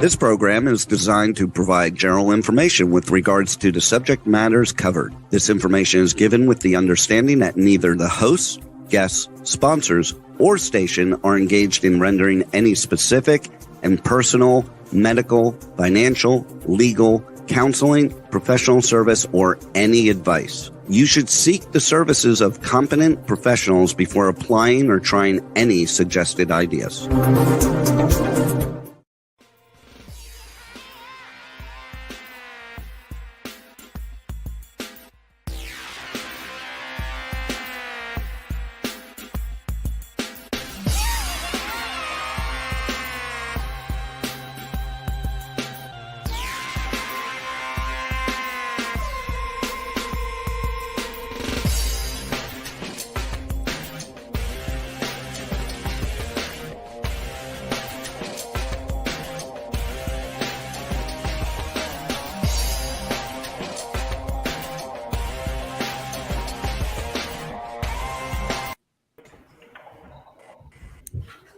This program is designed to provide general information with regards to the subject matters covered. This information is given with the understanding that neither the hosts, guests, sponsors, or station are engaged in rendering any specific and personal, medical, financial, legal, counseling, professional service, or any advice. You should seek the services of competent professionals before applying or trying any suggested ideas.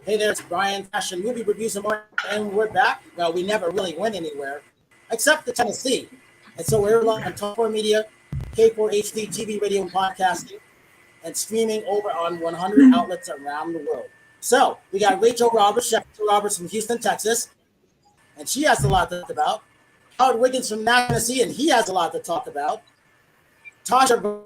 Hey there, it's Brian, fashion movie reviews and more, and we're back. Well, we never really went anywhere, except to Tennessee. And so we're on Top 4 Media, K4 HD, TV, radio, and podcasting, and streaming over on 100 outlets around the world. So we got Rachel Roberts, Chef Roberts from Houston, Texas, and she has a lot to talk about. Howard Wiggins from Tennessee, and he has a lot to talk about. Tasha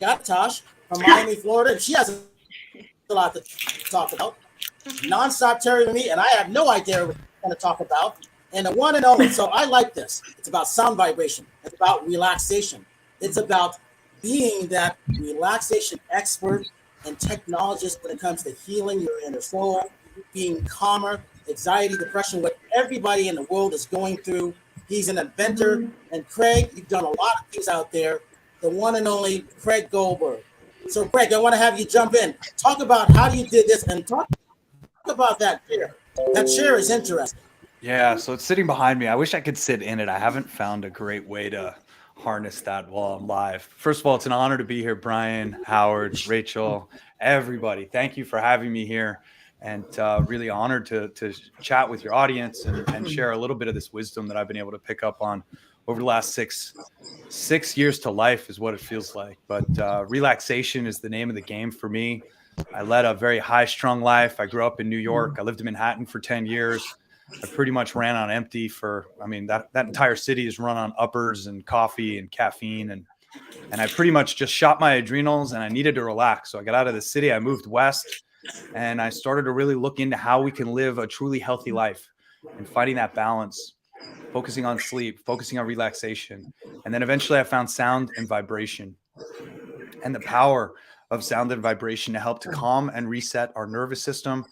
got Tosh from Miami, Florida, and she has a lot to talk about. Nonstop Terry with me, and I have no idea what we're going to talk about. And the one and only, so I like this. It's about sound vibration. It's about relaxation. It's about being that relaxation expert and technologist when it comes to healing your inner soul, being calmer, anxiety, depression, what everybody in the world is going through. He's an inventor. And Craig, you've done a lot of things out there. The one and only Craig Goldberg. So, Craig, I want to have you jump in. Talk about how you did this and talk about that chair. That chair is interesting. Yeah, so it's sitting behind me. I wish I could sit in it. I haven't found a great way to harness that while I'm live. First of all, it's an honor to be here, Brian, Howard, Rachel, everybody. Thank you for having me here, and really honored to chat with your audience and share a little bit of this wisdom that I've been able to pick up on over the last six years to life is what it feels like. But relaxation is the name of the game for me. I led a very high-strung life. I grew up in New York. I lived in Manhattan for 10 years. I pretty much ran on empty that entire city is run on uppers and coffee and caffeine. And I pretty much just shot my adrenals, and I needed to relax. So I got out of the city. I moved west, and I started to really look into how we can live a truly healthy life and finding that balance. Focusing on sleep, focusing on relaxation. And then eventually I found sound and vibration and the power of sound and vibration to help to calm and reset our nervous system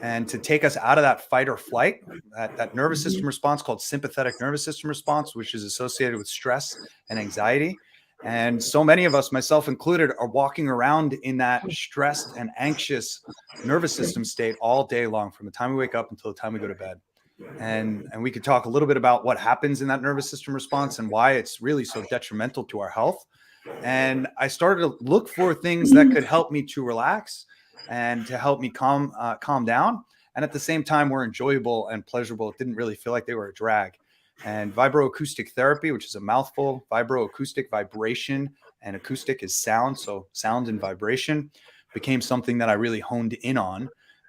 and to take us out of that fight or flight, that nervous system response called sympathetic nervous system response, which is associated with stress and anxiety. And so many of us, myself included, are walking around in that stressed and anxious nervous system state all day long, from the time we wake up until the time we go to bed. And we could talk a little bit about what happens in that nervous system response and why it's really so detrimental to our health. And I started to look for things that could help me to relax and to help me calm down. And at the same time, were enjoyable and pleasurable. It didn't really feel like they were a drag. And vibroacoustic therapy, which is a mouthful, vibroacoustic, vibration, and acoustic is sound. So sound and vibration became something that I really honed in on.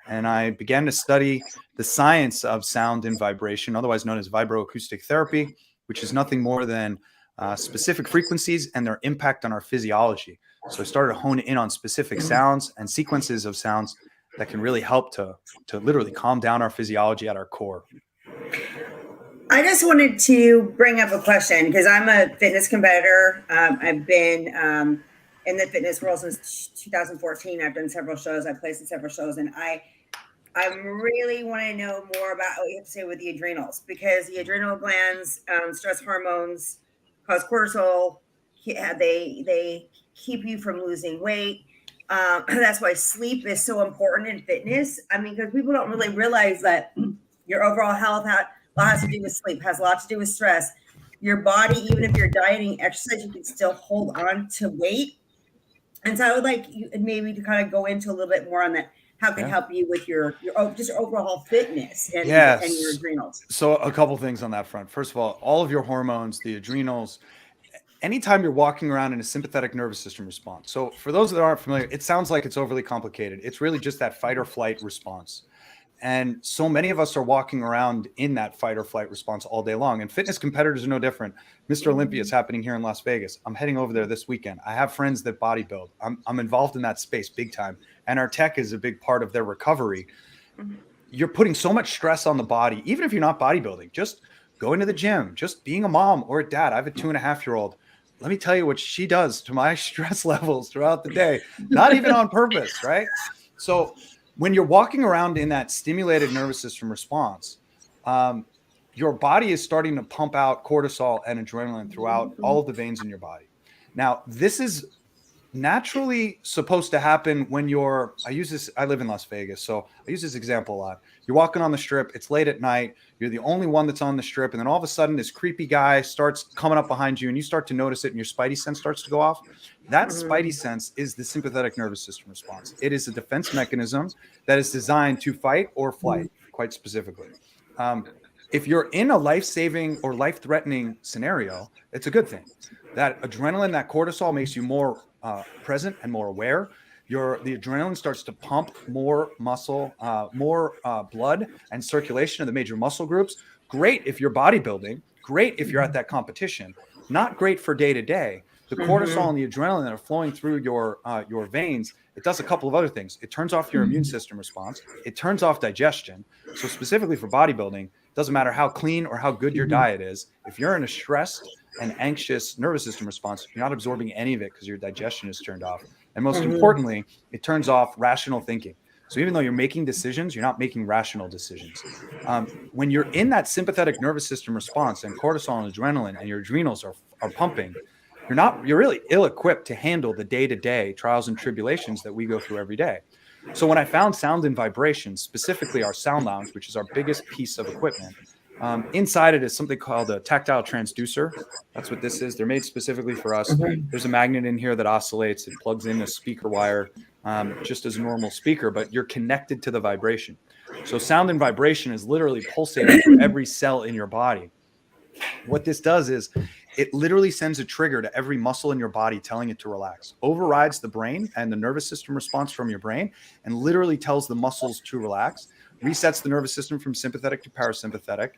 And I began to study the science of sound and vibration, otherwise known as vibroacoustic therapy, which is nothing more than specific frequencies and their impact on our physiology. So I started to hone in on specific sounds and sequences of sounds that can really help to literally calm down our physiology at our core. I just wanted to bring up a question because I'm a fitness competitor. I've been in the fitness world since 2014. I've done several shows. I've placed in several shows, and I really want to know more about what you have to say with the adrenals, because the adrenal glands, stress hormones cause cortisol. They keep you from losing weight. That's why sleep is so important in fitness. I mean, because people don't really realize that your overall health has to do with sleep, has a lot to do with stress. Your body, even if you're dieting, exercise, you can still hold on to weight. And so I would like you maybe to kind of go into a little bit more on that, how can help you with your just overall fitness and your adrenals. So a couple things on that front. First of all of your hormones, the adrenals, anytime you're walking around in a sympathetic nervous system response. So for those that aren't familiar, it sounds like it's overly complicated. It's really just that fight or flight response. And so many of us are walking around in that fight or flight response all day long. And fitness competitors are no different. Mr. Olympia is happening here in Las Vegas. I'm heading over there this weekend. I have friends that bodybuild. I'm involved in that space big time. And our tech is a big part of their recovery. You're putting so much stress on the body, even if you're not bodybuilding, just going to the gym, just being a mom or a dad. I have a 2.5-year-old. Let me tell you what she does to my stress levels throughout the day, not even on purpose, right? So when you're walking around in that stimulated nervous system response, your body is starting to pump out cortisol and adrenaline throughout all of the veins in your body. Now, this is naturally supposed to happen when I live in Las Vegas, so I use this example a lot. You're walking on the strip, it's late at night, you're the only one that's on the strip, and then all of a sudden this creepy guy starts coming up behind you and you start to notice it and your spidey sense starts to go off. That spidey sense is the sympathetic nervous system response. It is a defense mechanism that is designed to fight or flight, quite specifically. If you're in a life-saving or life-threatening scenario, it's a good thing. That adrenaline, that cortisol makes you more present and more aware. The adrenaline starts to pump more muscle, more blood and circulation of the major muscle groups. Great if you're bodybuilding. Great if you're at that competition. Not great for day to day. The cortisol and the adrenaline that are flowing through your veins, it does a couple of other things. It turns off your immune system response. It turns off digestion. So specifically for bodybuilding, it doesn't matter how clean or how good your diet is. If you're in a stressed and anxious nervous system response, you're not absorbing any of it because your digestion is turned off. And most importantly, it turns off rational thinking. So even though you're making decisions, you're not making rational decisions. When you're in that sympathetic nervous system response and cortisol and adrenaline and your adrenals are pumping, you're really ill-equipped to handle the day-to-day trials and tribulations that we go through every day. So when I found sound and vibration, specifically our sound lounge, which is our biggest piece of equipment, inside it is something called a tactile transducer. That's what this is. They're made specifically for us. There's a magnet in here that oscillates. It plugs in a speaker wire, just as a normal speaker, but you're connected to the vibration. So sound and vibration is literally pulsating through every cell in your body. What this does is it literally sends a trigger to every muscle in your body telling it to relax, overrides the brain and the nervous system response from your brain, and literally tells the muscles to relax, resets the nervous system from sympathetic to parasympathetic.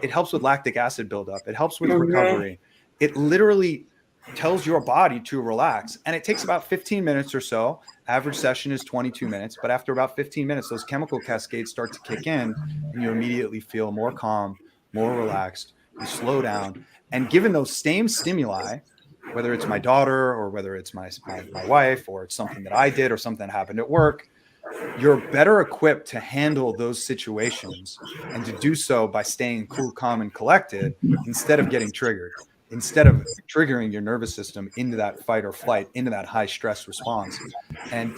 It helps with lactic acid buildup. It helps with recovery. It literally tells your body to relax. And it takes about 15 minutes or so. Average session is 22 minutes. But after about 15 minutes, those chemical cascades start to kick in and you immediately feel more calm, more relaxed. You slow down. And given those same stimuli, whether it's my daughter or whether it's my wife or it's something that I did or something that happened at work, you're better equipped to handle those situations and to do so by staying cool, calm, and collected instead of getting triggered, instead of triggering your nervous system into that fight or flight, into that high stress response. And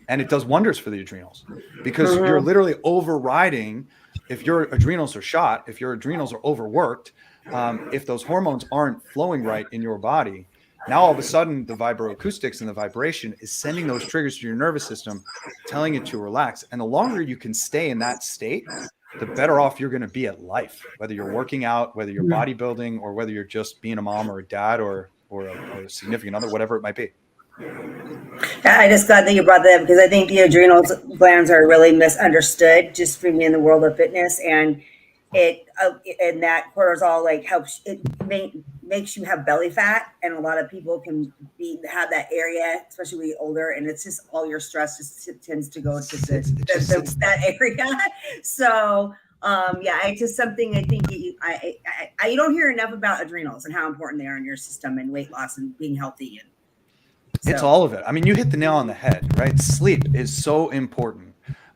it does wonders for the adrenals because you're literally overriding. If your adrenals are shot, if your adrenals are overworked, if those hormones aren't flowing right in your body, now all of a sudden the vibroacoustics and the vibration is sending those triggers to your nervous system, telling it to relax. And the longer you can stay in that state, the better off you're going to be at life, whether you're working out, whether you're bodybuilding, or whether you're just being a mom or a dad or a significant other, whatever it might be. I just glad that you brought that up because I think the adrenal glands are really misunderstood just from in the world of fitness, and and that cortisol helps. It makes you have belly fat, and a lot of people can have that area, especially when you're older, and it's just all your stress just tends to go to that area. So it's just something I think you don't hear enough about adrenals and how important they are in your system and weight loss and being healthy. And it's all of it. I mean, you hit the nail on the head, right? Sleep is so important.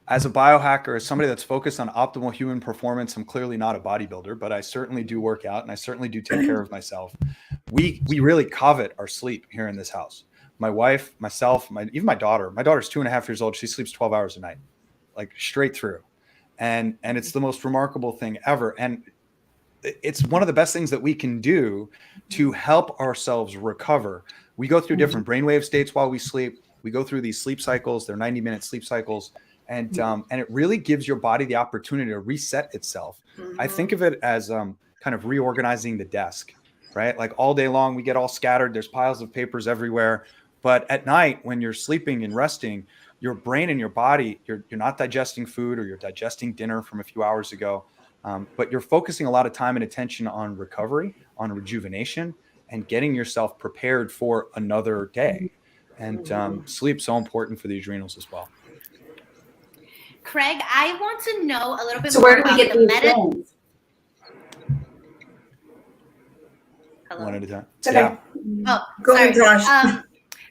As a biohacker, as somebody that's focused on optimal human performance, I'm clearly not a bodybuilder, but I certainly do work out and I certainly do take care of myself. We really covet our sleep here in this house. My wife, myself, even my daughter. My daughter's 2.5 years old. She sleeps 12 hours a night, like straight through. And it's the most remarkable thing ever. And it's one of the best things that we can do to help ourselves recover. We go through different brainwave states while we sleep. We go through these sleep cycles. They're 90-minute sleep cycles. and it really gives your body the opportunity to reset itself. I think of it as kind of reorganizing the desk, right? Like all day long, we get all scattered. There's piles of papers everywhere. But at night, when you're sleeping and resting, your brain and your body, you're not digesting food, or you're digesting dinner from a few hours ago. But you're focusing a lot of time and attention on recovery, on rejuvenation, and getting yourself prepared for another day. And sleep's so important for the adrenals as well. Craig, I want to know a little bit So more where do we about get the these meta. things? Hello? One at a time. It's okay. Oh, Go sorry. ahead, Josh.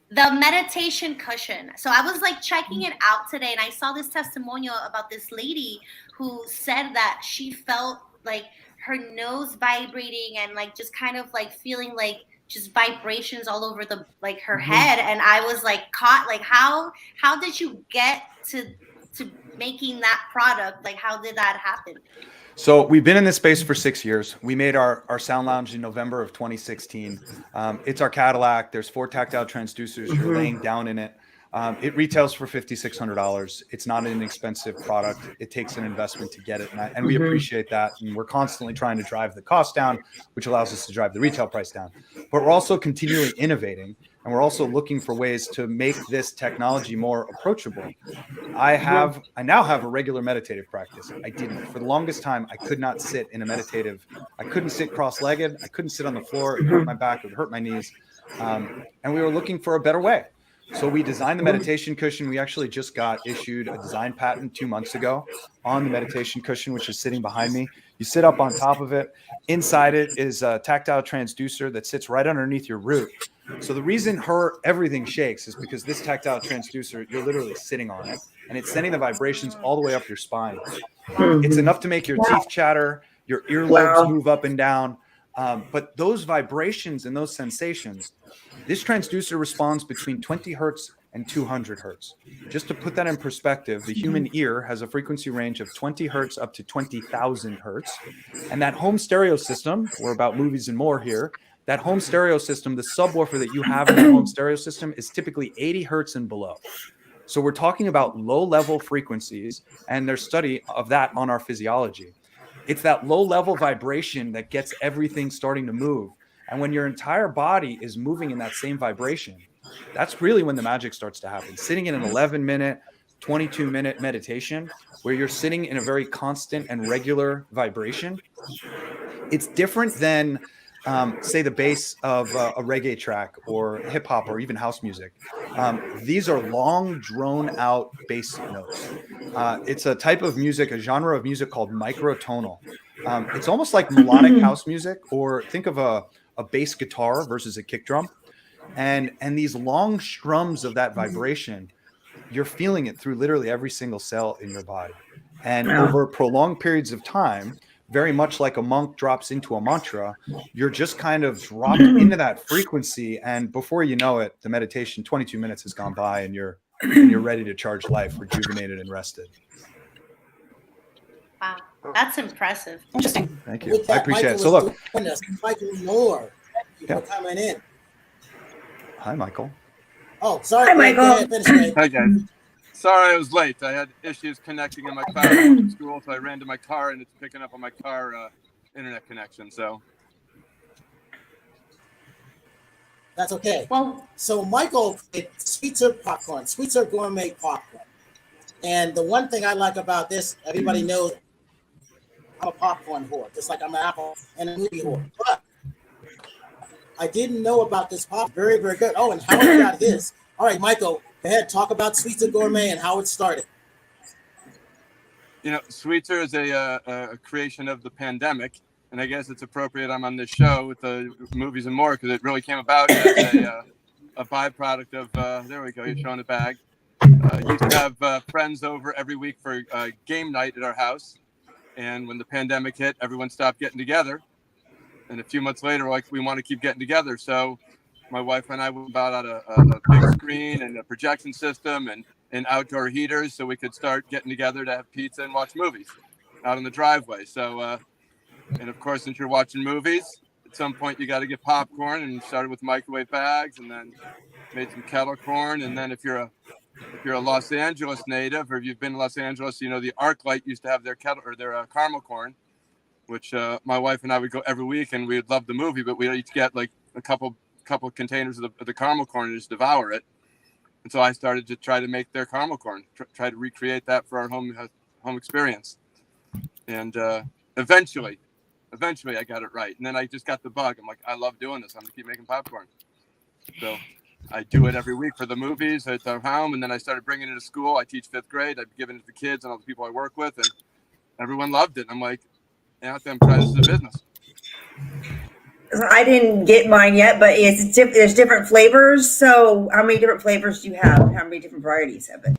The meditation cushion. So I was like checking it out today, and I saw this testimonial about this lady who said that she felt like her nose vibrating and like just kind of like feeling like just vibrations all over the like her head. And I was like caught, like how did you get to making that product? Like how did that happen? So we've been in this space for 6 years. We made our sound lounge in November of 2016. It's our Cadillac. There's 4 tactile transducers. You're laying down in it. It retails for $5,600. It's not an inexpensive product. It takes an investment to get it. And we appreciate that. And we're constantly trying to drive the cost down, which allows us to drive the retail price down. But we're also continually innovating. And we're also looking for ways to make this technology more approachable. I now have a regular meditative practice. I didn't. For the longest time, I could not sit in a meditative. I couldn't sit cross-legged. I couldn't sit on the floor. It would hurt my back. It would hurt my knees. And we were looking for a better way. So we designed the meditation cushion. We actually just got issued a design patent 2 months ago on the meditation cushion, which is sitting behind me. You sit up on top of it. Inside it is a tactile transducer that sits right underneath your root. So the reason everything shakes is because this tactile transducer, you're literally sitting on it, and it's sending the vibrations all the way up your spine. It's enough to make your teeth chatter, your earlobes move up and down. But those vibrations and those sensations, this transducer responds between 20 hertz and 200 hertz. Just to put that in perspective, the human ear has a frequency range of 20 hertz up to 20,000 hertz. And that home stereo system, we're about movies and more here, that home stereo system, the subwoofer that you have in that home stereo system is typically 80 hertz and below. So we're talking about low-level frequencies, and there's study of that on our physiology. It's that low-level vibration that gets everything starting to move. And when your entire body is moving in that same vibration, that's really when the magic starts to happen. Sitting in an 11-minute, 22-minute meditation where you're sitting in a very constant and regular vibration, it's different than, say, the bass of a reggae track or hip hop or even house music. These are long, drawn-out bass notes. It's a type of music, a genre of music called microtonal. It's almost like melodic house music, or think of a bass guitar versus a kick drum. And these long strums of that vibration, you're feeling it through literally every single cell in your body. And over prolonged periods of time, very much like a monk drops into a mantra, you're just kind of dropped into that frequency. And before you know it, the meditation, 22 minutes has gone by, and you're ready to charge life, rejuvenated and rested. Wow, that's impressive. Interesting. Thank you. I appreciate it. So look, Michael Norr, thank you for coming in. Hi, Michael. Oh, sorry. Hi, Michael. Hi, guys. Sorry I was late. I had issues connecting in my car from school, so I ran to my car, and it's picking up on my car internet connection. So That's okay. Well, So Michael, it's Sweetzer Popcorn, Sweetzer Gourmet Popcorn. And the one thing I like about this, everybody knows I'm a popcorn whore, just like I'm an apple and a movie whore. But I didn't know about this pop. Very, very good. Oh, and how I got this. All right, Michael, go ahead. Talk about Sweetzer Gourmet and how it started. You know, Sweetzer is a creation of the pandemic, and I guess it's appropriate I'm on this show with the movies and more, because it really came about as a byproduct of, there we go, you're showing the bag. Used to have friends over every week for game night at our house, and when the pandemic hit, everyone stopped getting together. And a few months later, like, we want to keep getting together. So my wife and I bought out a big screen and a projection system and outdoor heaters, so we could start getting together to have pizza and watch movies out in the driveway. So, and of course, since you're watching movies, at some point you got to get popcorn, and started with microwave bags, and then made some kettle corn. And then if you're if you're a Los Angeles native, or if you've been to Los Angeles, you know the ArcLight used to have their kettle or their caramel corn, which my wife and I would go every week, and we'd love the movie, but we'd each get like a couple containers of the caramel corn and just devour it. And so I started to try to make their caramel corn, try to recreate that for our home experience. And eventually I got it right. And then I just got the bug. I'm like, I love doing this. I'm gonna keep making popcorn. So I do it every week for the movies at our home, and then I started bringing it to school. I teach 5th grade. I've given it to the kids and all the people I work with, and everyone loved it. I'm like, yeah, I'm trying this as a business. I didn't get mine yet, but there's different flavors. So how many different flavors do you have? How many different varieties of it?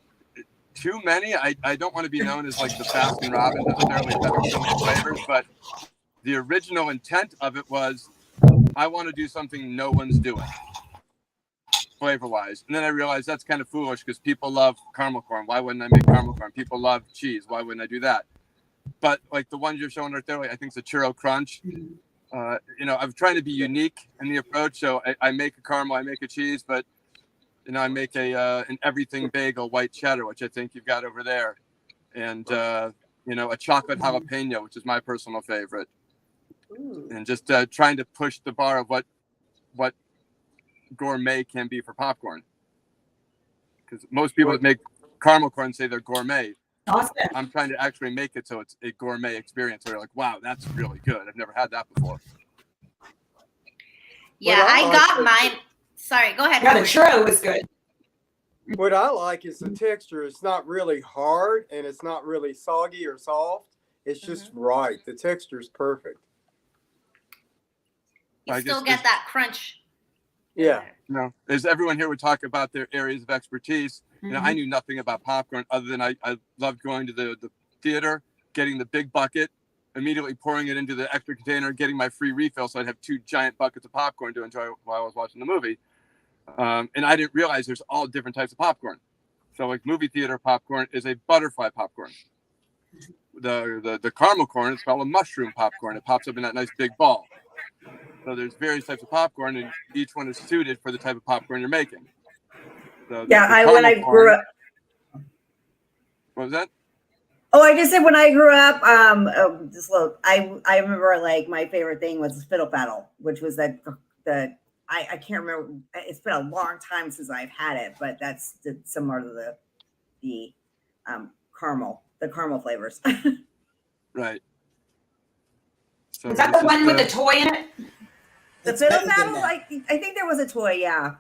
Too many. I don't want to be known as like the Baskin Robbins necessarily, having so many flavors, but the original intent of it was I want to do something no one's doing flavor wise. And then I realized that's kind of foolish because people love caramel corn. Why wouldn't I make caramel corn? People love cheese. Why wouldn't I do that? But like the ones you're showing right there, I think it's a churro crunch. I'm trying to be unique in the approach. So I make a caramel, I make a cheese, but I make an everything bagel white cheddar, which I think you've got over there, and a chocolate jalapeno, which is my personal favorite. Ooh. And just trying to push the bar of what gourmet can be for popcorn, because most people that make caramel corn say they're gourmet. Awesome. I'm trying to actually make it so it's a gourmet experience. So you're like, wow, that's really good. I've never had that before. Yeah, I got mine. Sorry, go ahead. Yeah, the churro was good. What I like is the texture. It's not really hard and it's not really soggy or soft. It's just right. The texture is perfect. You still get that crunch. Yeah. As everyone here would talk about their areas of expertise. I knew nothing about popcorn other than I loved going to the theater, getting the big bucket, immediately pouring it into the extra container, getting my free refill. So I'd have 2 giant buckets of popcorn to enjoy while I was watching the movie. And I didn't realize there's all different types of popcorn. So like movie theater popcorn is a butterfly popcorn. The caramel corn is called a mushroom popcorn. It pops up in that nice big ball. So there's various types of popcorn, and each one is suited for the type of popcorn you're making. So when I grew up. What was that? Oh, I just said when I grew up, I remember like my favorite thing was fiddle faddle, which was I can't remember. It's been a long time since I've had it, but that's similar to the caramel flavors. Right. So is that the one with the toy in it? The fiddle faddle? I think there was a toy, yeah.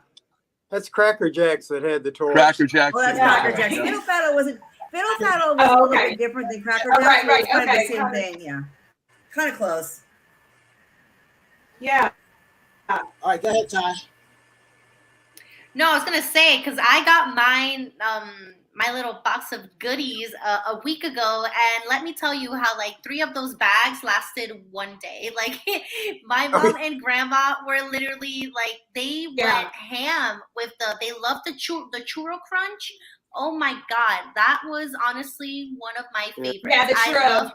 That's Cracker Jacks that had the toy. Cracker Jacks. Well, that's Cracker Jacks. Fiddle faddle was a little bit different than Cracker Jacks. Right. It's kind of the same thing, yeah. Kind of close. Yeah. All right, go ahead, Ty. No, I was gonna say because I got mine, my little box of goodies a week ago, and let me tell you how like 3 of those bags lasted one day. Like my mom and grandma were literally like they went ham with they loved the churro crunch. Oh my god, that was honestly one of my favorites. Yeah, the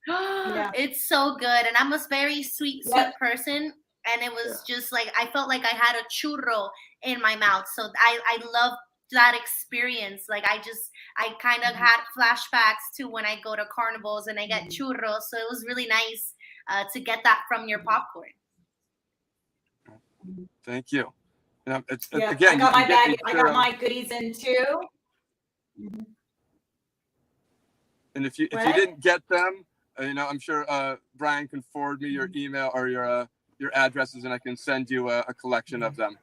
churro. It's so good, and I'm a very sweet person. And it was just like, I felt like I had a churro in my mouth. So I love that experience. Like I kind of had flashbacks to when I go to carnivals and I get churros. So it was really nice to get that from your popcorn. Thank you. Again, I got my bag. I got my goodies in too. And if you didn't get them, I'm sure Brian can forward me your email or your addresses, and I can send you a collection of them.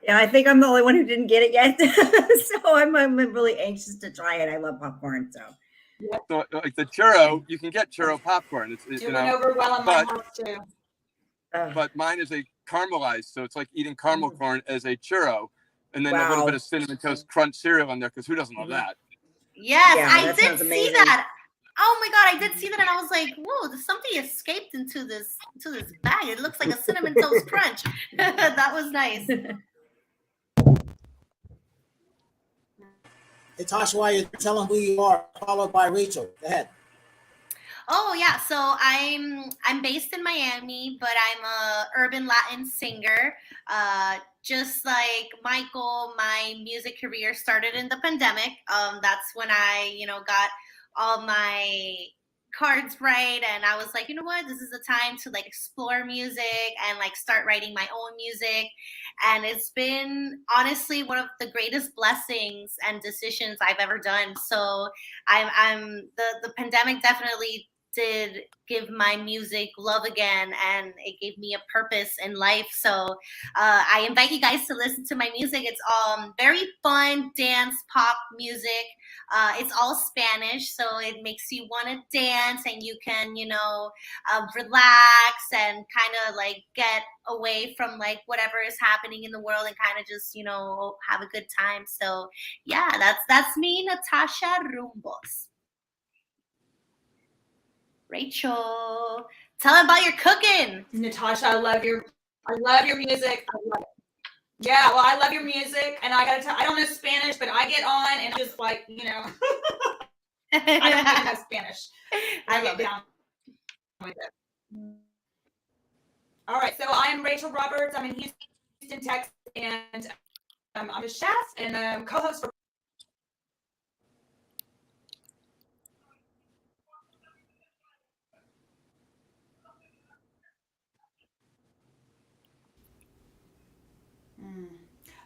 Yeah, I think I'm the only one who didn't get it yet. So I'm really anxious to try it. I love popcorn. So like the churro, you can get churro popcorn. It's doing over well in my house too. But mine is a caramelized, so it's like eating caramel corn as a churro, and then a little bit of cinnamon toast crunch cereal in there, because who doesn't love that? Yes, I did see that. Oh my god, I did see that, and I was like, "Whoa! Something escaped into this bag. It looks like a cinnamon toast crunch." That was nice. Hey, Tasha, while you're telling who you are, followed by Rachel. Go ahead. Oh yeah, so I'm based in Miami, but I'm a urban Latin singer. just like Michael, my music career started in the pandemic. That's when I, got all my cards right, and I was like, you know what, this is the time to like explore music and like start writing my own music. And it's been honestly one of the greatest blessings and decisions I've ever done. So I'm the pandemic definitely did give my music love again, and it gave me a purpose in life. So I invite you guys to listen to my music. It's very fun dance pop music. It's all Spanish, so it makes you want to dance, and you can, relax and kind of like get away from like whatever is happening in the world and kind of just, have a good time. So yeah, that's me, Natasha Rumbos. Rachel, tell them about your cooking. Natasha, I love your music. I love it. Yeah, well, I love your music, and I gotta tell, I don't know Spanish, but I get on and just like, I don't even have Spanish. I get down with it. All right, so I'm Rachel Roberts. I'm in Houston, Texas, and I'm a chef and co-host for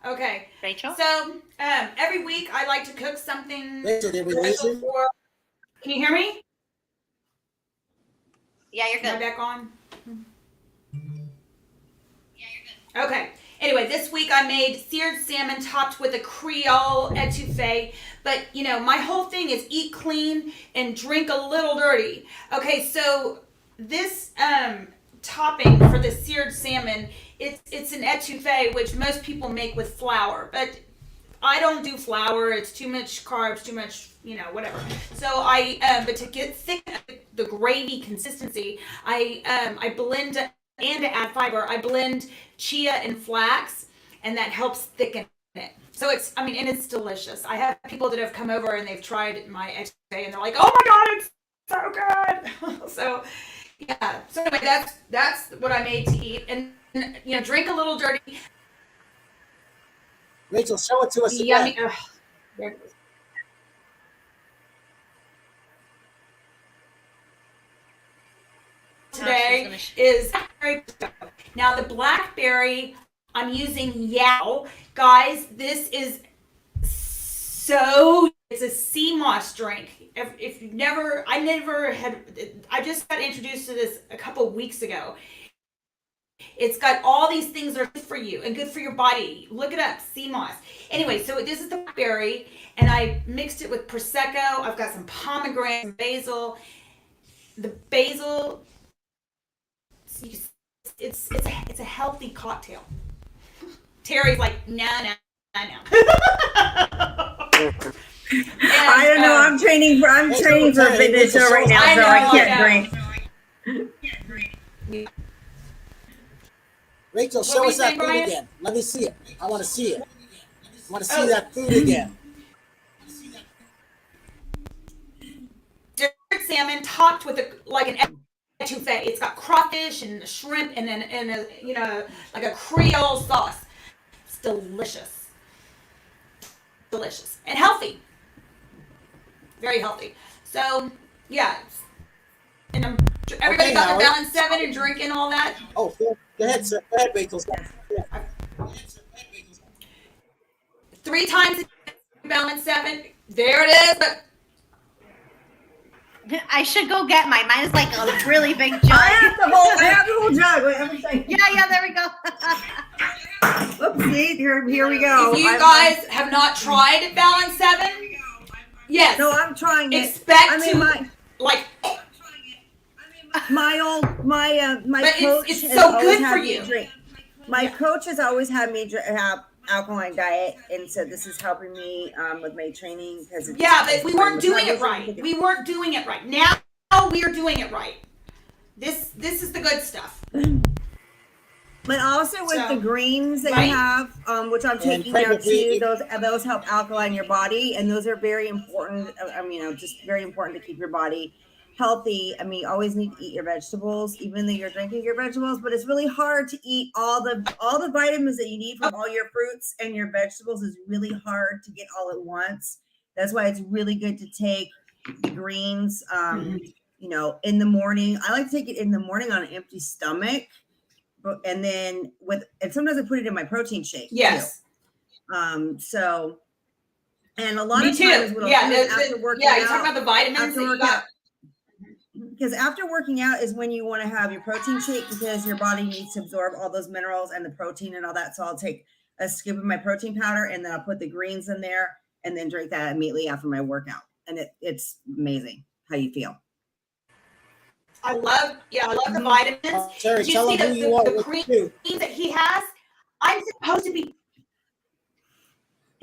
Okay, Rachel. So every week I like to cook something. Rachel, did we lose you? Can you hear me? Yeah, you're good. Am I back on? Yeah, you're good. Okay. Anyway, this week I made seared salmon topped with a Creole etouffee. But, my whole thing is eat clean and drink a little dirty. Okay, so this topping for the seared salmon, it's an etouffee, which most people make with flour. But I don't do flour. It's too much carbs, too much, whatever. So but to get thick, the gravy consistency, I blend, and to add fiber, I blend chia and flax, and that helps thicken it. So and it's delicious. I have people that have come over and they've tried my etouffee, and they're like, oh my God, it's so good. So, yeah. So anyway, that's what I made to eat. And, drink a little dirty. Rachel, show it to us Yummy. again. There it is. Today is now the blackberry. I'm using Yao, guys. This is it's a sea moss drink. If you've never, I just got introduced to this a couple weeks ago. It's got all these things that are good for you and good for your body. Look it up, sea moss. Anyway, so this is the blackberry, and I mixed it with Prosecco. I've got some pomegranate, basil. The basil, it's a healthy cocktail. Terry's like, no. I don't know. I'm training for a fitness show right now, so I can't drink. Rachel, show us that food again. Let me see it. I want to see it. I want to see that food again. Salmon topped with an etouffee. It's got crawfish and shrimp and like a Creole sauce. It's delicious. Delicious and healthy. Very healthy. So yeah, and everybody got their balance 7 and drinking all that. Oh, go ahead, sir. Go ahead, Rachel. 3 times balance 7. There it is. But I should go get mine. Mine is like a really big jug. I have the whole jug. Wait, everything. Yeah, there we go. Oopsie, here we go. If you guys have not tried balance 7, yes. No, I'm trying it. My coach it's has so always good had for me you. drink. My coach has always had me have alkaline diet, and so this is helping me with my training because but we weren't doing it right. We weren't doing it right. Now we are doing it right. This is the good stuff. But also with the greens that you have, which I'm taking now too, those help alkaline your body, and those are very important. Just very important to keep your body healthy, I mean, you always need to eat your vegetables, even though you're drinking your vegetables, but it's really hard to eat all the vitamins that you need from all your fruits and your vegetables is really hard to get all at once. That's why it's really good to take the greens, you know, in the morning. I like to take it in the morning on an empty stomach, and then and sometimes I put it in my protein shake. Yes. Too. So, and a lot Me of too. times what I'll do is after working out, you talk about the vitamins that you got. Because after working out is when you want to have your protein shake, because your body needs to absorb all those minerals and the protein and all that. So I'll take a scoop of my protein powder and then I'll put the greens in there and then drink that immediately after my workout. And it's amazing how you feel. I love the vitamins. Terry, Did you tell see him who you are. the cream that he has? I'm supposed to be.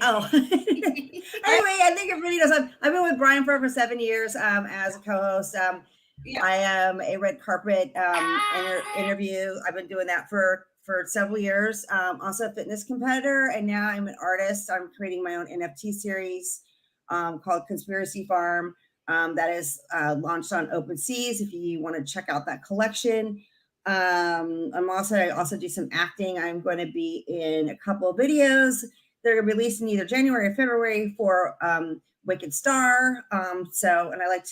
Oh, anyway, I think everybody knows I've been with Brian for over 7 years as a co-host. I am a red carpet interview. I've been doing that for several years. Also a fitness competitor, and now I'm an artist. I'm creating my own NFT series called Conspiracy Farm. That is launched on OpenSeas. If you want to check out that collection. I also do some acting. I'm going to be in a couple of videos. They're released in either January or February for Wicked Star. And I like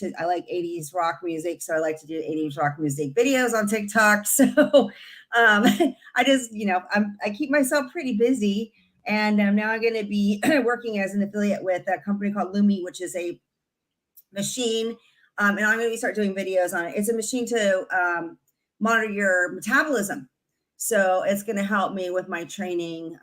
80s rock music. So I like to do 80s rock music videos on TikTok. So I just, I keep myself pretty busy. And now I'm going to be working as an affiliate with a company called Lumi, which is a machine. And I'm going to start doing videos on it. It's a machine to monitor your metabolism. So it's going to help me with my training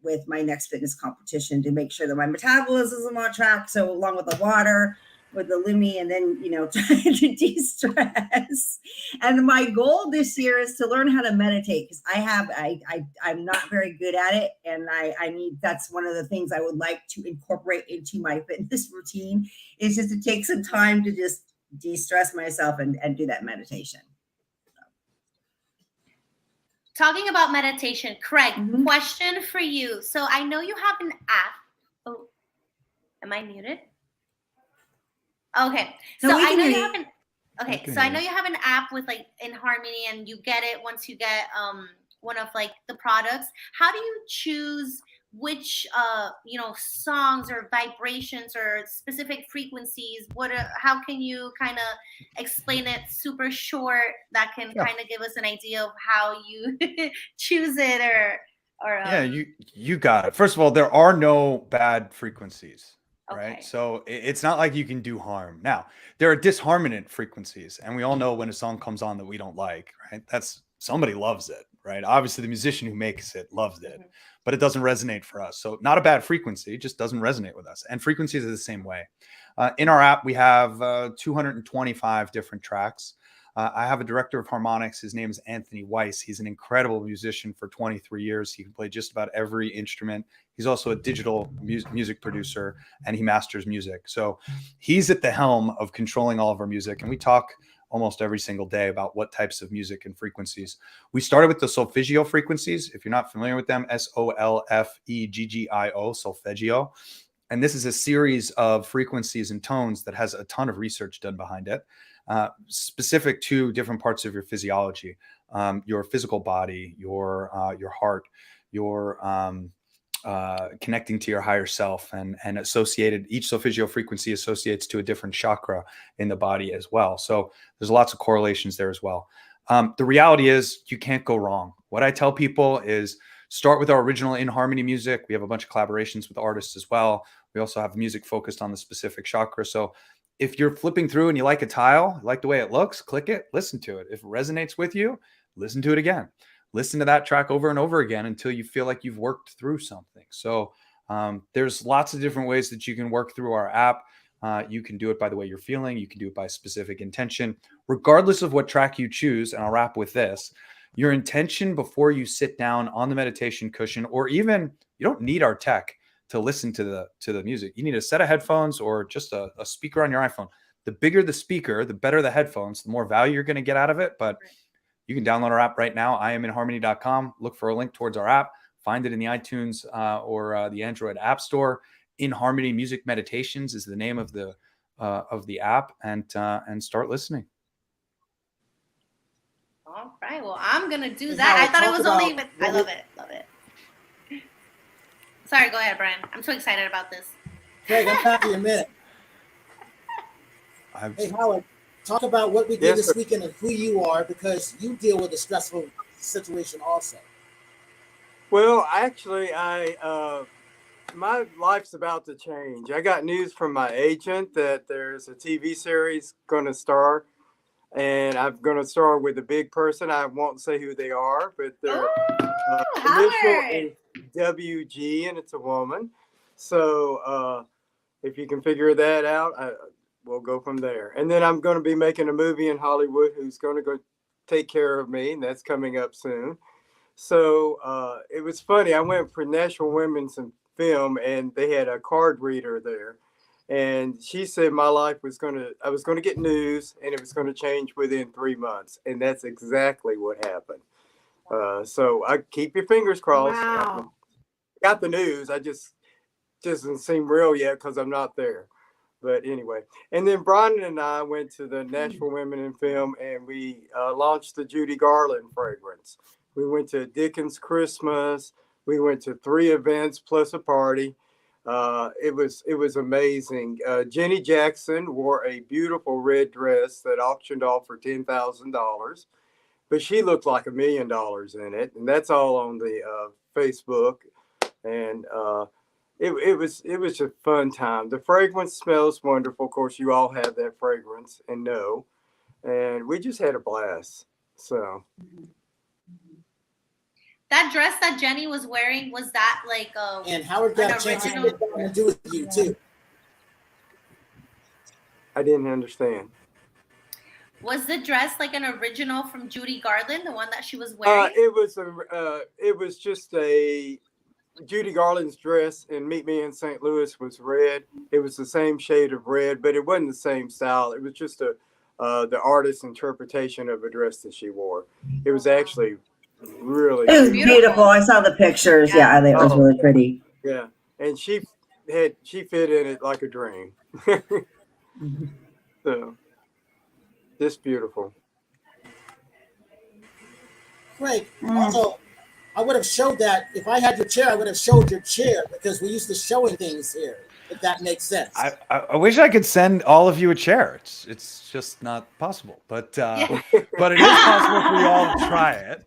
with my next fitness competition to make sure that my metabolism is on track. So along with the water, with the Lumi, and then, trying to de-stress. And my goal this year is to learn how to meditate, because I'm not very good at it. And that's one of the things I would like to incorporate into my fitness routine, is just to take some time to just de-stress myself and do that meditation. Talking about meditation, Craig, question for you. So I know you have an app. Oh, am I muted? Okay. So No, I know you you. have an so I know you have an app with like In Harmony, and you get it once you get one of like the products. How do you choose which songs or vibrations or specific frequencies? How can you kind of explain it super short that can kind of give us an idea of how you choose it or you got it. First of all, there are no bad frequencies. Okay. Right. So it's not like you can do harm. Now, there are disharmoniant frequencies, and we all know when a song comes on that we don't like, right? Somebody loves it, right? Obviously the musician who makes it loves it, but it doesn't resonate for us. So not a bad frequency, it just doesn't resonate with us. And frequencies are the same way. In our app, we have 225 different tracks. I have a director of harmonics. His name is Anthony Weiss. He's an incredible musician for 23 years. He can play just about every instrument. He's also a digital music producer, and he masters music. So he's at the helm of controlling all of our music. And we talk almost every single day about what types of music and frequencies. We started with the solfeggio frequencies. If you're not familiar with them, SOLFEGGIO, solfeggio. And this is a series of frequencies and tones that has a ton of research done behind it. Specific to different parts of your physiology, your physical body, your heart, your connecting to your higher self, and associated. Each solfeggio frequency associates to a different chakra in the body as well. So there's lots of correlations there as well. The reality is you can't go wrong. What I tell people is start with our original In Harmony music. We have a bunch of collaborations with artists as well. We also have music focused on the specific chakra. So if you're flipping through and you like a tile, like the way it looks, click it, listen to it. If it resonates with you, listen to it again. Listen to that track over and over again until you feel like you've worked through something. So there's lots of different ways that you can work through our app. You can do it by the way you're feeling. You can do it by specific intention. Regardless of what track you choose, and I'll wrap with this, your intention before you sit down on the meditation cushion, or even you don't need our tech to listen to the music. You need a set of headphones or just a speaker on your iPhone. The bigger the speaker, the better the headphones, the more value you're going to get out of it. But you can download our app right now, iaminharmony.com. Look for a link towards our app. Find it in the iTunes or the Android App Store. In Harmony Music Meditations is the name of the of the app and start listening. All right. Well, I'm gonna do Hey, that. I Howard, thought it talk was only. about I what love it. Love it. Sorry. Go ahead, Brian. I'm so excited about this. Craig, I'm back in a minute. Hey, Howard, talk about what we did Yes, this sir. weekend and who you are, because you deal with a stressful situation also. Well, actually, my life's about to change. I got news from my agent that there's a TV series going to star, and I'm going to star with a big person. I won't say who they are, but their initial Howard. is WG, and it's a woman. So if you can figure that out, we'll go from there. And then I'm going to be making a movie in Hollywood who's going to go take care of me, and that's coming up soon. So it was funny. I went for National Women's in Film, and they had a card reader there. And she said I was going to get news, and it was going to change within 3 months. And that's exactly what happened. So I keep your fingers crossed. Wow. Got the news. I just doesn't seem real yet because I'm not there. But anyway, and then Brian and I went to the National Women in Film, and we launched the Judy Garland fragrance. We went to Dickens Christmas. We went to 3 events plus a party. It was amazing. Jenny Jackson wore a beautiful red dress that auctioned off for $10,000, but she looked like $1 million in it, and that's all on the Facebook. And it was a fun time. The fragrance smells wonderful. Of course, you all have that fragrance and know. And we just had a blast. So That dress that Jenny was wearing, was that like And Howard got An a chance to original- sit down and do with you too. I didn't understand. was the dress like an original from Judy Garland, the one that she was wearing? It was just a Judy Garland's dress, and Meet Me in St. Louis was red. It was the same shade of red, but it wasn't the same style. It was just the artist's interpretation of a dress that she wore. It was actually really It was Beautiful. beautiful. I saw the pictures. Yeah, it was really pretty. yeah, and she fit in it like a dream. So just beautiful. Craig, also, I would have showed that if I had your chair, I would have showed your chair because we used to showing things here, if that makes sense. I wish I could send all of you a chair. It's just not possible, but but it is possible for you all to try it.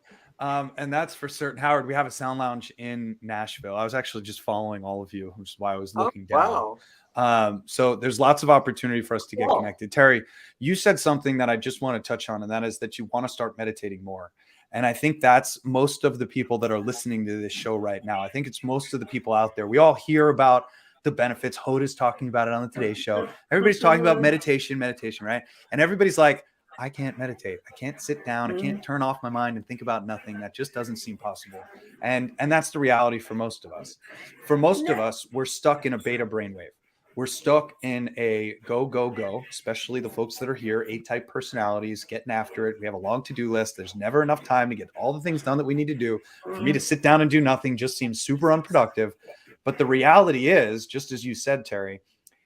And that's for certain. Howard, we have a sound lounge in Nashville. I was actually just following all of you, which is why I was looking down. Wow. So there's lots of opportunity for us to get connected. Terry, you said something that I just want to touch on, and that is that you want to start meditating more. And I think that's most of the people that are listening to this show right now. I think it's most of the people out there. We all hear about the benefits. Hoda's talking about it on the Today Show. Everybody's talking about meditation, right? And everybody's like, I can't meditate. I can't sit down. I can't turn off my mind and think about nothing. That just doesn't seem possible. And that's the reality for most of us. For most of us, we're stuck in a beta brainwave. We're stuck in a go, go, go, especially the folks that are here, 8-type personalities, getting after it. We have a long to-do list. There's never enough time to get all the things done that we need to do. For me to sit down and do nothing just seems super unproductive. But the reality is, just as you said, Terry,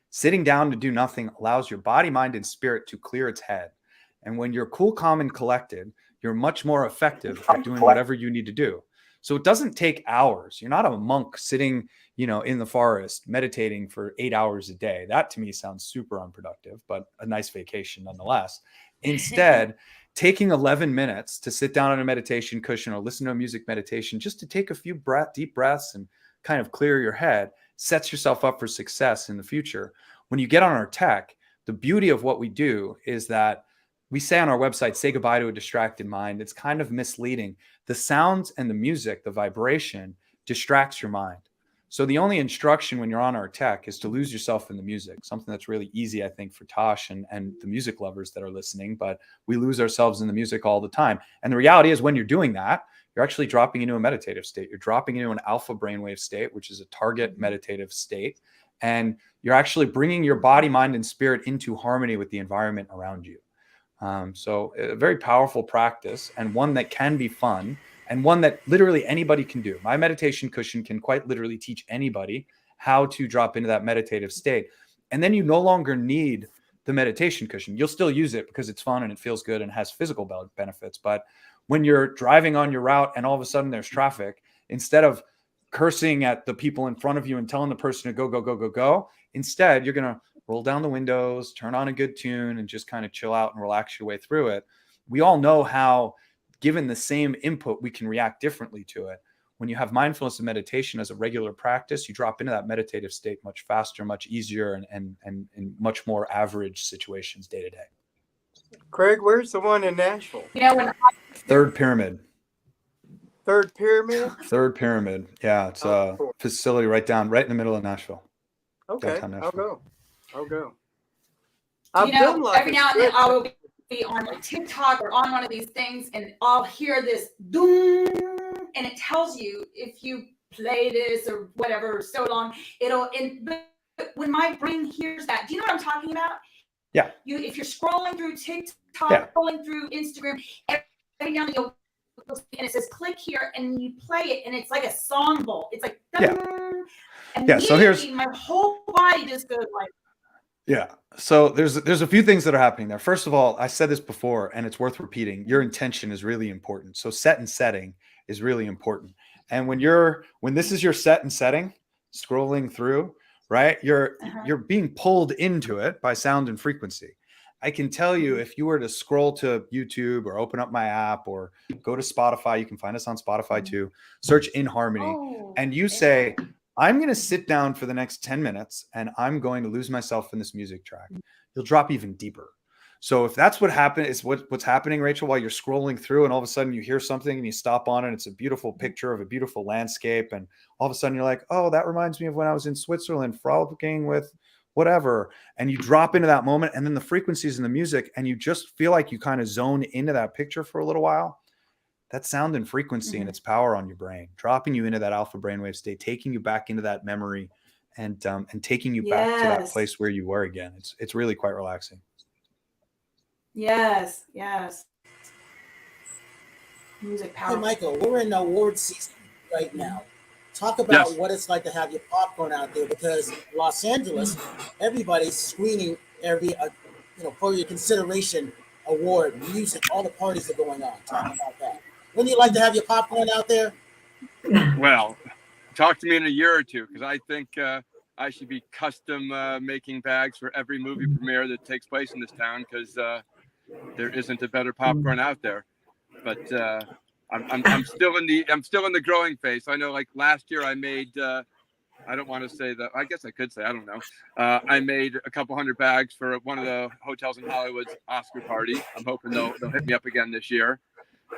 sitting down to do nothing allows your body, mind, and spirit to clear its head. And when you're cool, calm, and collected, you're much more effective at doing whatever you need to do. So it doesn't take hours. You're not a monk sitting, in the forest meditating for 8 hours a day. That to me sounds super unproductive, but a nice vacation nonetheless. Instead, taking 11 minutes to sit down on a meditation cushion or listen to a music meditation, just to take a few deep breaths and kind of clear your head, sets yourself up for success in the future. When you get on our tech, the beauty of what we do is that we say on our website, say goodbye to a distracted mind. It's kind of misleading. The sounds and the music, the vibration distracts your mind. So the only instruction when you're on our tech is to lose yourself in the music, something that's really easy, I think, for Tosh and the music lovers that are listening, but we lose ourselves in the music all the time. And the reality is when you're doing that, you're actually dropping into a meditative state. You're dropping into an alpha brainwave state, which is a target meditative state. And you're actually bringing your body, mind, and spirit into harmony with the environment around you. So a very powerful practice, and one that can be fun, and one that literally anybody can do. My meditation cushion can quite literally teach anybody how to drop into that meditative state. And then you no longer need the meditation cushion. You'll still use it because it's fun and it feels good and has physical benefits. But when you're driving on your route and all of a sudden there's traffic, instead of cursing at the people in front of you and telling the person to go, go, go, go, go, instead you're going to roll down the windows, turn on a good tune, and just kind of chill out and relax your way through it. We all know how, given the same input, we can react differently to it. When you have mindfulness and meditation as a regular practice, you drop into that meditative state much faster, much easier, and in much more average situations day to day. Craig, where's the one in Nashville? You know, when Third Pyramid. Third Pyramid? Third Pyramid. Yeah, it's a facility right in the middle of Nashville. Okay, Nashville. I'll go. you know, every now and then I will be on like TikTok or on one of these things, and I'll hear this doom, and it tells you if you play this or whatever so long, but when my brain hears that, do you know what I'm talking about? Yeah. If you're scrolling through TikTok, scrolling through Instagram, every now and then and it says click here, and you play it, and it's like a song bowl. It's like so here's my whole body just goes like. Yeah. So there's a few things that are happening there. First of all, I said this before, and it's worth repeating. Your intention is really important. So set and setting is really important. And when this is your set and setting, scrolling through, right? You're being pulled into it by sound and frequency. I can tell you, if you were to scroll to YouTube or open up my app or go to Spotify, you can find us on Spotify too, search In Harmony, and you say, I'm going to sit down for the next 10 minutes and I'm going to lose myself in this music track, you'll drop even deeper. So if that's what happened, is what's happening, Rachel, while you're scrolling through and all of a sudden you hear something and you stop on it, it's a beautiful picture of a beautiful landscape. And all of a sudden you're like, oh, that reminds me of when I was in Switzerland frolicking with whatever. And you drop into that moment, and then the frequencies in the music, and you just feel like you kind of zone into that picture for a little while. That sound and frequency and its power on your brain, dropping you into that alpha brainwave state, taking you back into that memory, and taking you back to that place where you were again. It's really quite relaxing. Yes. Music power. Hey, Michael, we're in award season right now. Talk about what it's like to have your popcorn out there, because Los Angeles, everybody's screening for your consideration award, music, all the parties are going on. Talk about that. Wouldn't you like to have your popcorn out there? Well, talk to me in a year or two, because I think I should be custom making bags for every movie premiere that takes place in this town, because there isn't a better popcorn out there. But I'm still in the growing phase. I know, like last year I made I don't want to say that. I guess I could say, I don't know. I made a couple hundred bags for one of the hotels in Hollywood's Oscar party. I'm hoping they'll hit me up again this year.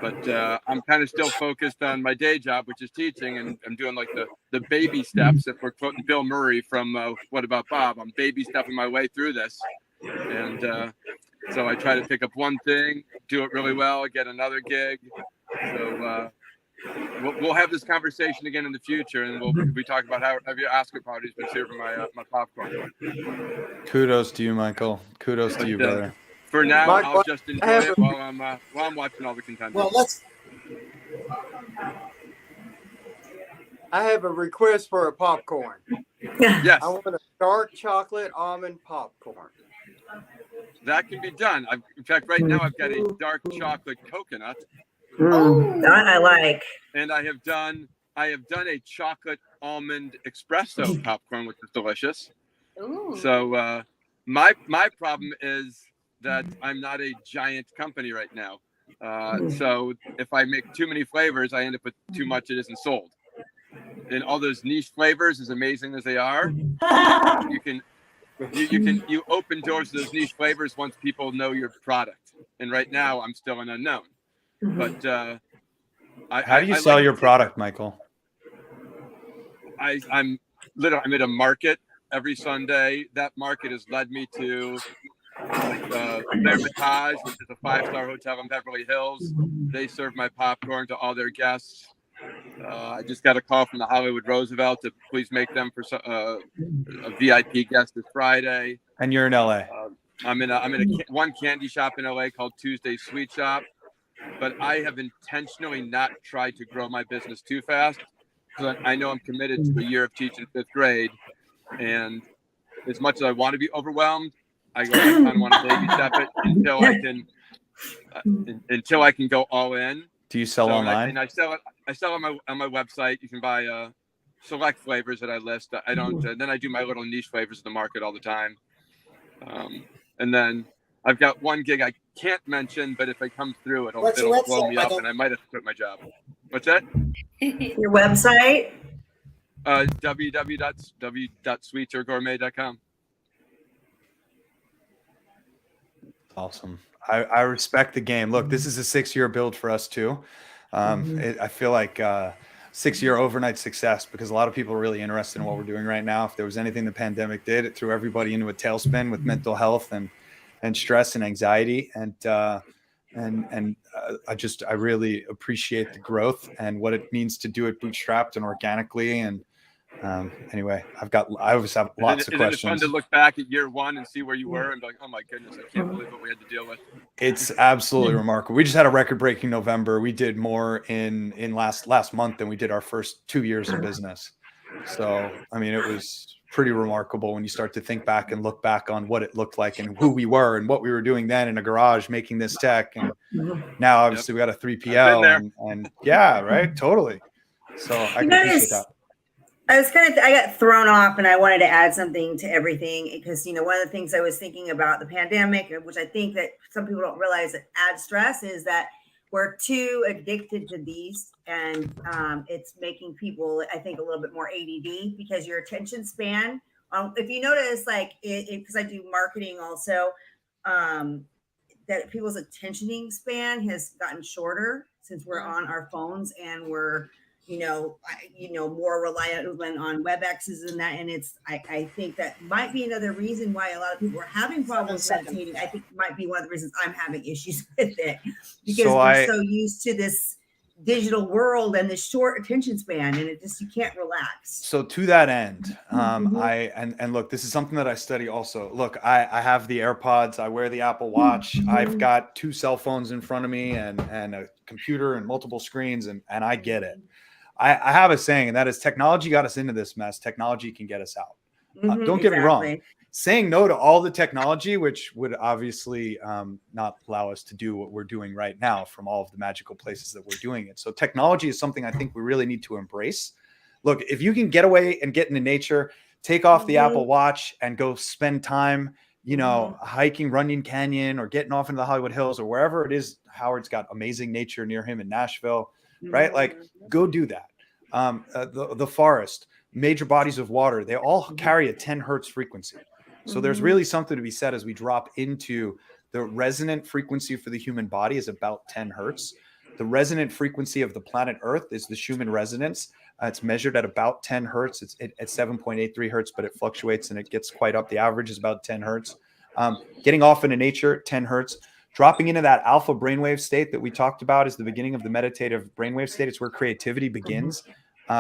But I'm kind of still focused on my day job, which is teaching, and I'm doing like the baby steps. If we're quoting Bill Murray from What About Bob, I'm baby stepping my way through this. And so I try to pick up one thing, do it really well, get another gig. So we'll have this conversation again in the future, and we'll be talking about how your Oscar party's been here for my popcorn. Kudos to you, Michael. Kudos to you, brother. For now, I'll just enjoy it while I'm watching all the contenders. Well, I have a request for a popcorn. Yes. I want a dark chocolate almond popcorn. That can be done. In fact, right now I've got a dark chocolate coconut. That I like. And I have done a chocolate almond espresso popcorn, which is delicious. Ooh. So my problem is that I'm not a giant company right now. So if I make too many flavors, I end up with too much that isn't sold. And all those niche flavors, as amazing as they are, you open doors to those niche flavors once people know your product. And right now I'm still an unknown. But how do you sell your product, Michael? I'm at a market every Sunday. That market has led me to Vibroacoustic, which is a 5-star hotel in Beverly Hills. They serve my popcorn to all their guests. I just got a call from the Hollywood Roosevelt to please make them for a VIP guest this Friday. And you're in LA. I'm in one candy shop in LA called Tuesday Sweet Shop, but I have intentionally not tried to grow my business too fast, because I know I'm committed to a year of teaching 5th grade, and as much as I want to be overwhelmed, I kind of want to baby step it until I can go all in. Do you sell online? And I sell on my website. You can buy select flavors that I list. I don't. Then I do my little niche flavors in the market all the time. And then I've got one gig I can't mention, but if it comes through, it'll blow me up, and I might have to quit my job. What's that? Your website? www.sweetzergourmet.com. Awesome. I respect the game. Look, this is a 6-year build for us too. I feel like 6-year overnight success, because a lot of people are really interested in what we're doing right now. If there was anything the pandemic did, it threw everybody into a tailspin with mental health and stress and anxiety. I really appreciate the growth and what it means to do it bootstrapped and organically. And anyway, I always have lots of questions. It's fun to look back at year one and see where you were and be like, oh my goodness, I can't believe what we had to deal with. It's absolutely remarkable. We just had a record-breaking November. We did more in last month than we did our first 2 years in business. So, I mean, it was pretty remarkable when you start to think back and look back on what it looked like and who we were and what we were doing then in a garage making this tech. And now obviously we got a 3PL and yeah, right. Totally. So I can appreciate that. I got thrown off, and I wanted to add something to everything because, one of the things I was thinking about the pandemic, which I think that some people don't realize that adds stress, is that we're too addicted to these, and it's making people, I think, a little bit more ADD because your attention span. If you notice, because I do marketing also, that people's attention span has gotten shorter since we're on our phones and we're more reliant on WebExes and that. And I think that might be another reason why a lot of people are having problems meditating. I think it might be one of the reasons I'm having issues with it, because we're so used to this digital world and this short attention span, and you can't relax. So to that end, look, this is something that I study also. Look, I have the AirPods, I wear the Apple Watch, I've got 2 cell phones in front of me and a computer and multiple screens, and I get it. I have a saying, and that is, technology got us into this mess. Technology can get us out. Don't get me wrong. Saying no to all the technology, which would obviously not allow us to do what we're doing right now from all of the magical places that we're doing it. So technology is something I think we really need to embrace. Look, if you can get away and get into nature, take off the Apple Watch and go spend time, hiking Runyon Canyon or getting off into the Hollywood Hills or wherever it is. Howard's got amazing nature near him in Nashville, right? Like, go do that. The forest, major bodies of water, they all carry a 10 hertz frequency. So there's really something to be said as we drop into the resonant frequency for the human body is about 10 hertz. The resonant frequency of the planet Earth is the Schumann resonance. It's measured at about 10 hertz. It's at 7.83 hertz, but it fluctuates and it gets quite up. The average is about 10 hertz. Getting off into nature, 10 hertz. Dropping into that alpha brainwave state that we talked about is the beginning of the meditative brainwave state. It's where creativity begins,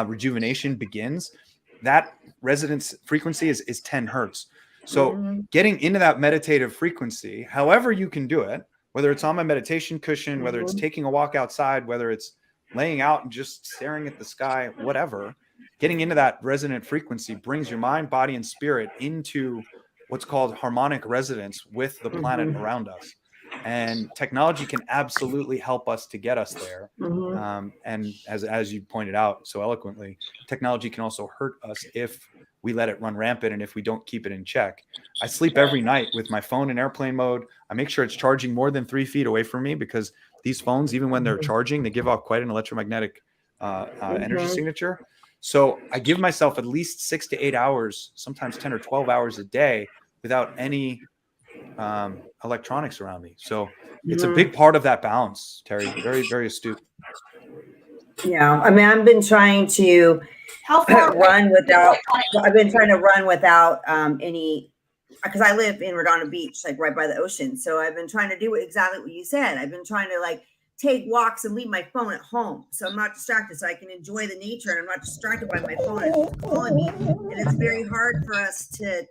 rejuvenation begins. That resonance frequency is 10 hertz. So getting into that meditative frequency, however you can do it, whether it's on my meditation cushion, whether it's taking a walk outside, whether it's laying out and just staring at the sky, whatever, getting into that resonant frequency brings your mind, body, and spirit into what's called harmonic resonance with the planet around us. And technology can absolutely help us to get us there. And as you pointed out so eloquently, technology can also hurt us if we let it run rampant and if we don't keep it in check. I sleep every night with my phone in airplane mode. I make sure it's charging more than 3 feet away from me, because these phones, even when they're charging, they give off quite an electromagnetic energy signature. So I give myself at least 6 to 8 hours, sometimes 10 or 12 hours a day without any electronics around me. So it's a big part of that balance, Terry. Very, very astute. Yeah. I mean, I've been trying to run without any, because I live in Redondo Beach, like right by the ocean. So I've been trying to do exactly what you said. I've been trying to take walks and leave my phone at home, so I'm not distracted, so I can enjoy the nature and I'm not distracted by my phone and it's calling me. And it's very hard for us to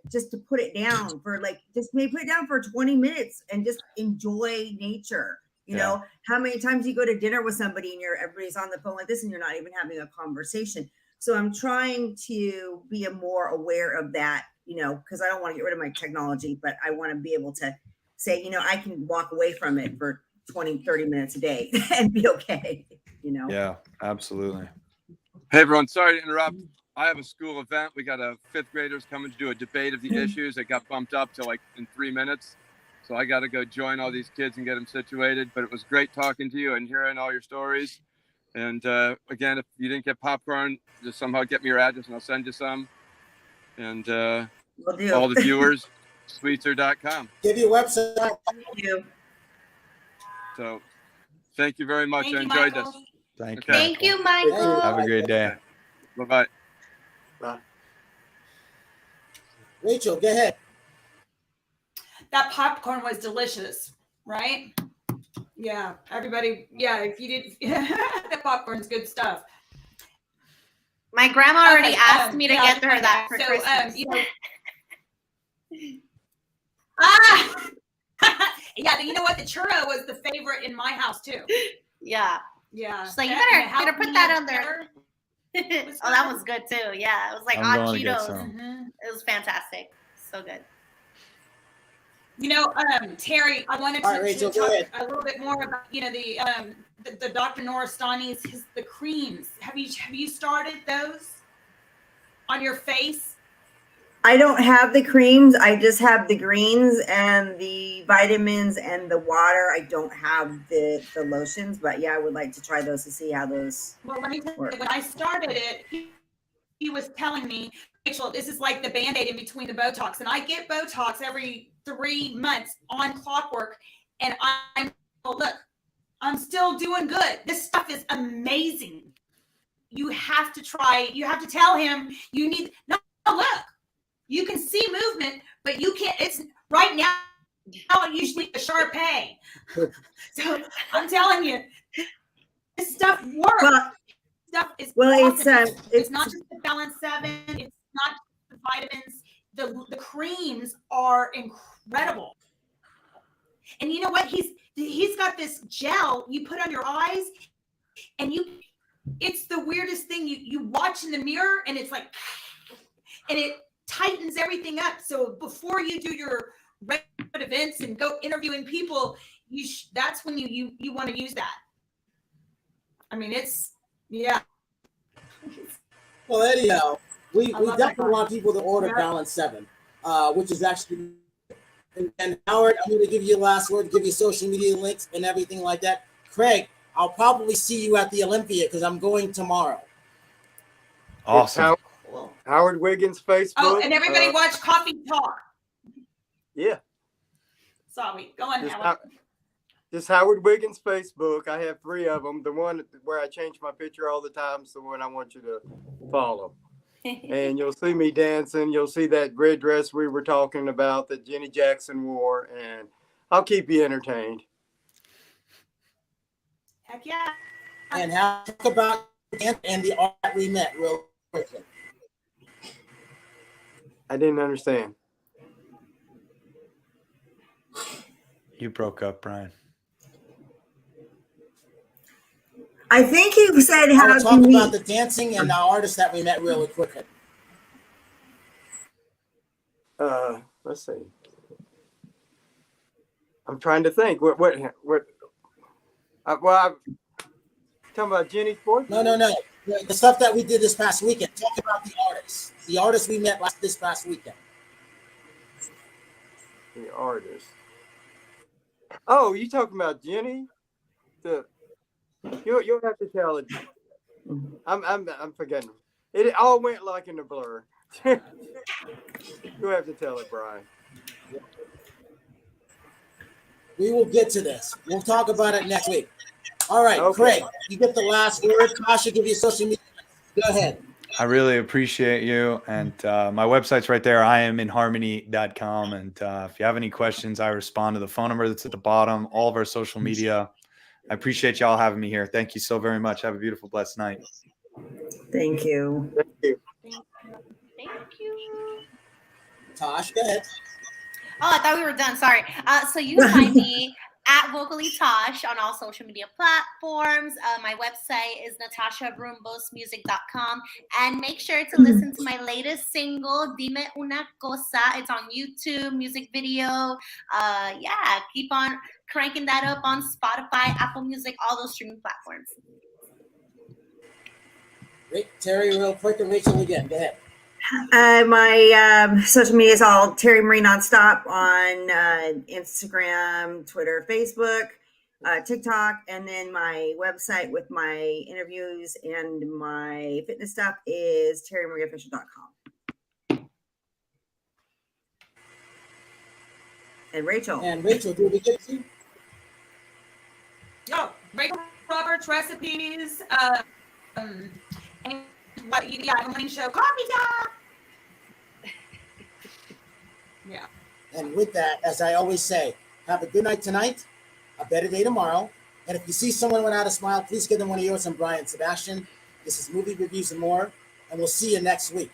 put it down for just maybe put it down for 20 minutes and just enjoy nature. You know, how many times you go to dinner with somebody and everybody's on the phone like this and you're not even having a conversation. So I'm trying to be more aware of that because I don't want to get rid of my technology, but I want to be able to say, I can walk away from it for 20, 30 minutes a day and be okay, Yeah, absolutely. Hey, everyone. Sorry to interrupt. I have a school event. We got a 5th graders coming to do a debate of the issues. It got bumped up to like in 3 minutes. So I got to go join all these kids and get them situated. But it was great talking to you and hearing all your stories. And again, if you didn't get popcorn, just somehow get me your address and I'll send you some. And all the viewers, Sweetzer.com. Give your website. Thank you. So thank you very much. Thank I you, enjoyed Michael. this. Thank you. Thank you, Michael. Have a great day. Bye-bye. Bye. Rachel, go ahead. That popcorn was delicious, right? Yeah, everybody. Yeah, if you did, that popcorn's good stuff. My grandma already Okay, asked me to yeah, get her that for so, Christmas. Yeah, you know what? The churro was the favorite in my house too. Yeah. Yeah. She's like, you And better the put that jalapeno on there. was Oh, that good. was good too. Yeah, it was like I'm hot going to get Cheetos. some. Mhm. It was fantastic. So good. Terry, I wanted All right, to Rachel, go talk ahead. a little bit more about, the Dr. Noristani's, the creams. Have you started those on your face? I don't have the creams. I just have the greens and the vitamins and the water. I don't have the lotions, but yeah, I would like to try those to see how those. Well, let me tell you, work. when I started it, he was telling me, Rachel, this is like the Band-Aid in between the Botox. And I get Botox every 3 months on clockwork. And I'm still doing good. This stuff is amazing. You have to try. You have to tell him you need. No, look. You can see movement, but you can't. It's right now. Usually the Sharpay. So I'm telling you, this stuff works. Stuff is awesome. It's not just the Balance 7. It's not just the vitamins. The creams are incredible. And you know what? He's got this gel you put on your eyes, and it's the weirdest thing. You watch in the mirror, and it's like, and it tightens everything up. So before you do your regular events and go interviewing people, that's when you want to use that. I mean, yeah. Well, anyhow, we definitely want people to order Yeah. Balance 7, which is actually. And Howard, I'm going to give you the last word, give you social media links and everything like that. Craig, I'll probably see you at the Olympia because I'm going tomorrow. Awesome. Howard Wiggins' Facebook. Oh, and everybody watch Coffee Talk. Yeah. Sorry, go on, Just, Howard. just Howard Wiggins' Facebook. I have 3 of them. The one where I change my picture all the time is the one I want you to follow. And you'll see me dancing. You'll see that red dress we were talking about that Jenny Jackson wore. And I'll keep you entertained. Heck yeah. And talk about and the art that we met real quickly. I didn't understand. You broke up, Brian. I think you said I how will to talk meet. about the dancing and the artists that we met really quickly. Let's see. I'm trying to think. What? I'm talking about Jenny's boyfriend? No. The stuff that we did this past weekend. Talk about the artists. The artists we met this past weekend. The artist. Oh, you talking about Jenny? You'll have to tell it. I'm forgetting. It all went like in a blur. You'll have to tell it, Brian. We will get to this. We'll talk about it next week. All right, Okay. Craig, you get the last word. Tasha, give you social media. Go ahead. I really appreciate you. And my website's right there, iaminharmony.com. And if you have any questions, I respond to the phone number that's at the bottom, all of our social media. I appreciate y'all having me here. Thank you so very much. Have a beautiful, blessed night. Thank you. Thank you. Thank you. Tosh, go ahead. Oh, I thought we were done. Sorry. So you can find me at Vocally Tosh on all social media platforms. My website is natasharumbosmusic.com. And make sure to listen to my latest single, Dime Una Cosa. It's on YouTube, music video. Yeah, keep on cranking that up on Spotify, Apple Music, all those streaming platforms. Great. Terry, real quick, and Rachel again. Go ahead. My social media is all Terry Marie Nonstop on Instagram, Twitter, Facebook, TikTok, and then my website with my interviews and my fitness stuff is terrymarieofficial.com. And Rachel, do we get to? Oh, Rachel Roberts recipes. And what you got? Morning show, coffee shop. Yeah. And with that, as I always say, have a good night tonight, a better day tomorrow. And if you see someone without a smile, please give them one of yours. I'm Brian Sebastian. This is Movie Reviews and More, and we'll see you next week.